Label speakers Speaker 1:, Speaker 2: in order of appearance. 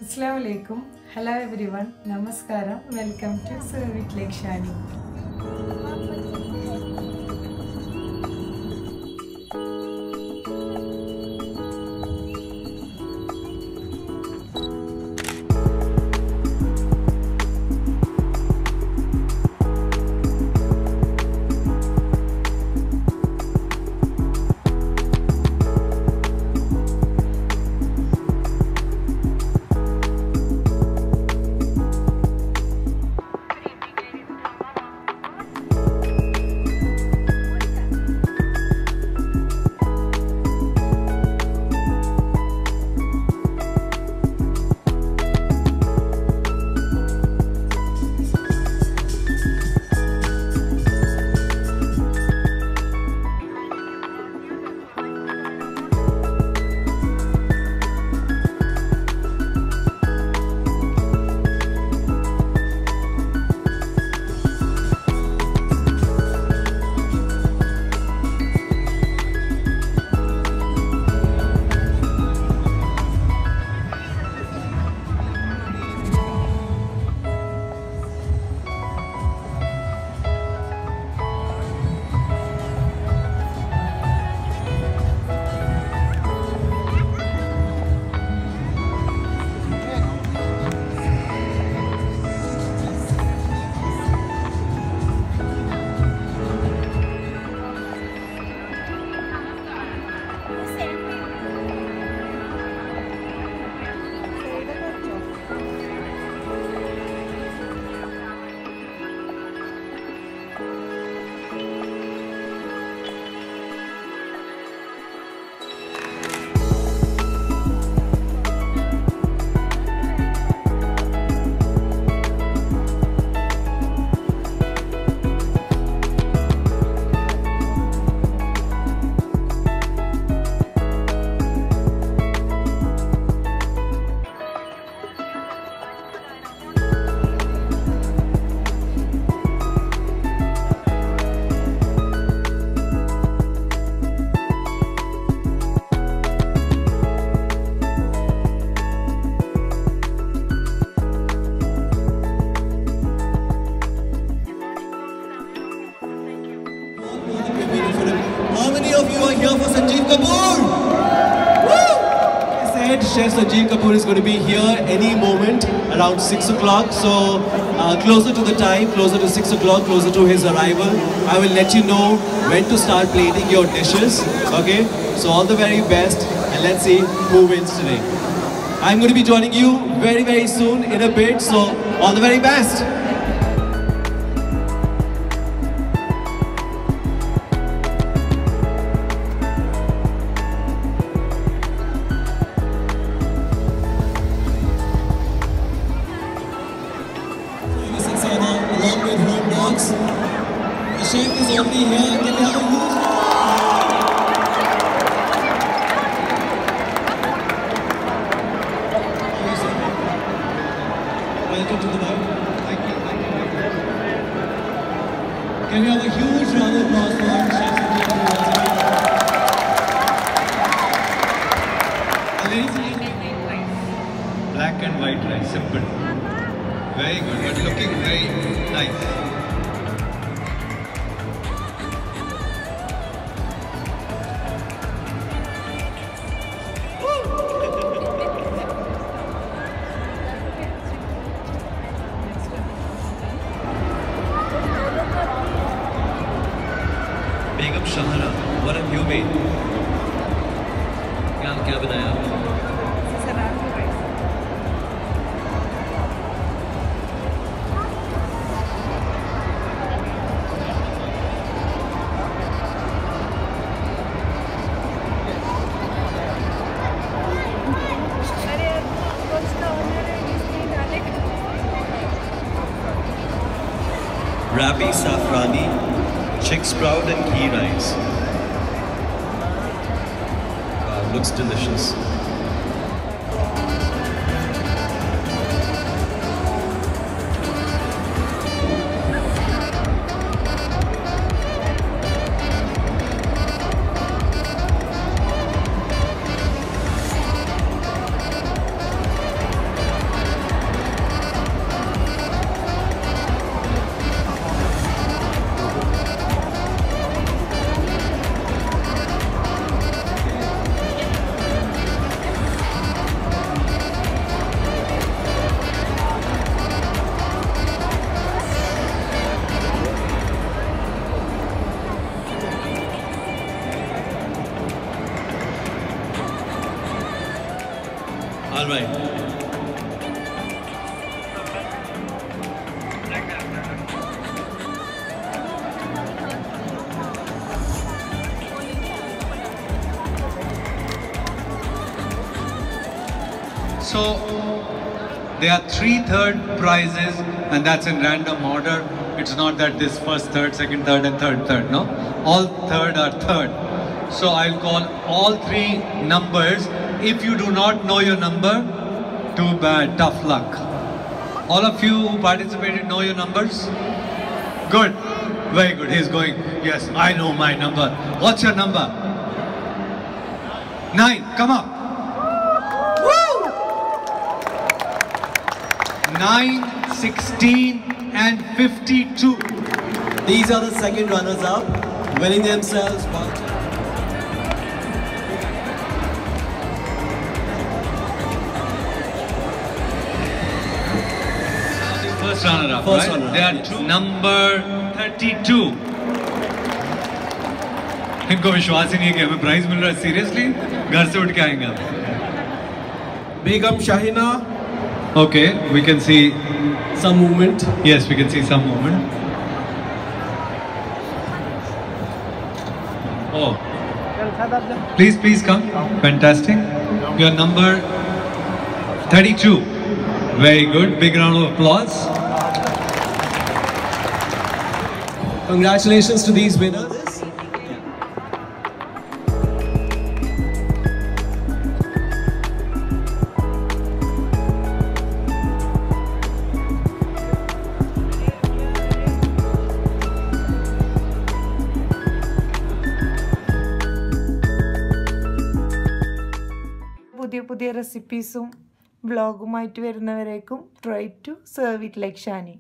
Speaker 1: Assalamu alaikum. Hello everyone. Namaskaram. Welcome to Serve It Like Shani.
Speaker 2: How many of you are here for Sanjeev Kapoor? Woo! I said Chef Sanjeev Kapoor is going to be here any moment around 6 o'clock. So closer to the time, closer to 6 o'clock, closer to his arrival, I will let you know when to start plating your dishes. Okay? So all the very best, and let's see who wins today. I'm going to be joining you very soon in a bit. So all the very best. Along with Homebox. The chef is already here. Can we have a huge welcome to the bar. Thank you. Can we have a huge round of applause for our chef Sanjeev? Ladies and gentlemen,
Speaker 3: Black and white rice, simple. Very good, but looking very nice. Begum Shahara, what have you made? क्या बनाया आपने? Rabi Safrani, chick sprout and ghee rice. Wow, looks delicious.
Speaker 2: All right.
Speaker 3: So there are 3 third prizes, and that's in random order. It's not that this first third, second third, and third. No, all third are third. So I'll call all 3 numbers. If you do not know your number, too bad, tough luck. All of you who participated know your numbers? Good, very good. He's going, yes, I know my number. What's your number? 9, come up. 9, 16 and 52.
Speaker 2: These are the second runners up, winning themselves voucher.
Speaker 3: First runner up,
Speaker 2: First
Speaker 3: right?
Speaker 2: runner up,
Speaker 3: They are
Speaker 2: yes.
Speaker 3: number 32. इनको विश्वास ही नहीं है कि हमें prize मिल रहा है. Seriously? घर से उठ के आएंगे हम.
Speaker 2: Begum Shahina.
Speaker 3: Okay, we can see.
Speaker 2: Some movement.
Speaker 3: Yes, we can see some movement. Oh. Please come. Fantastic. Your number 32. Very good. Big round of applause.
Speaker 2: Congratulations to these winners.
Speaker 1: പുതിയ റെസിപ്പീസും വ്ളോഗുമായിട്ട് വരുന്നവരേക്കും try to serve it like Shani.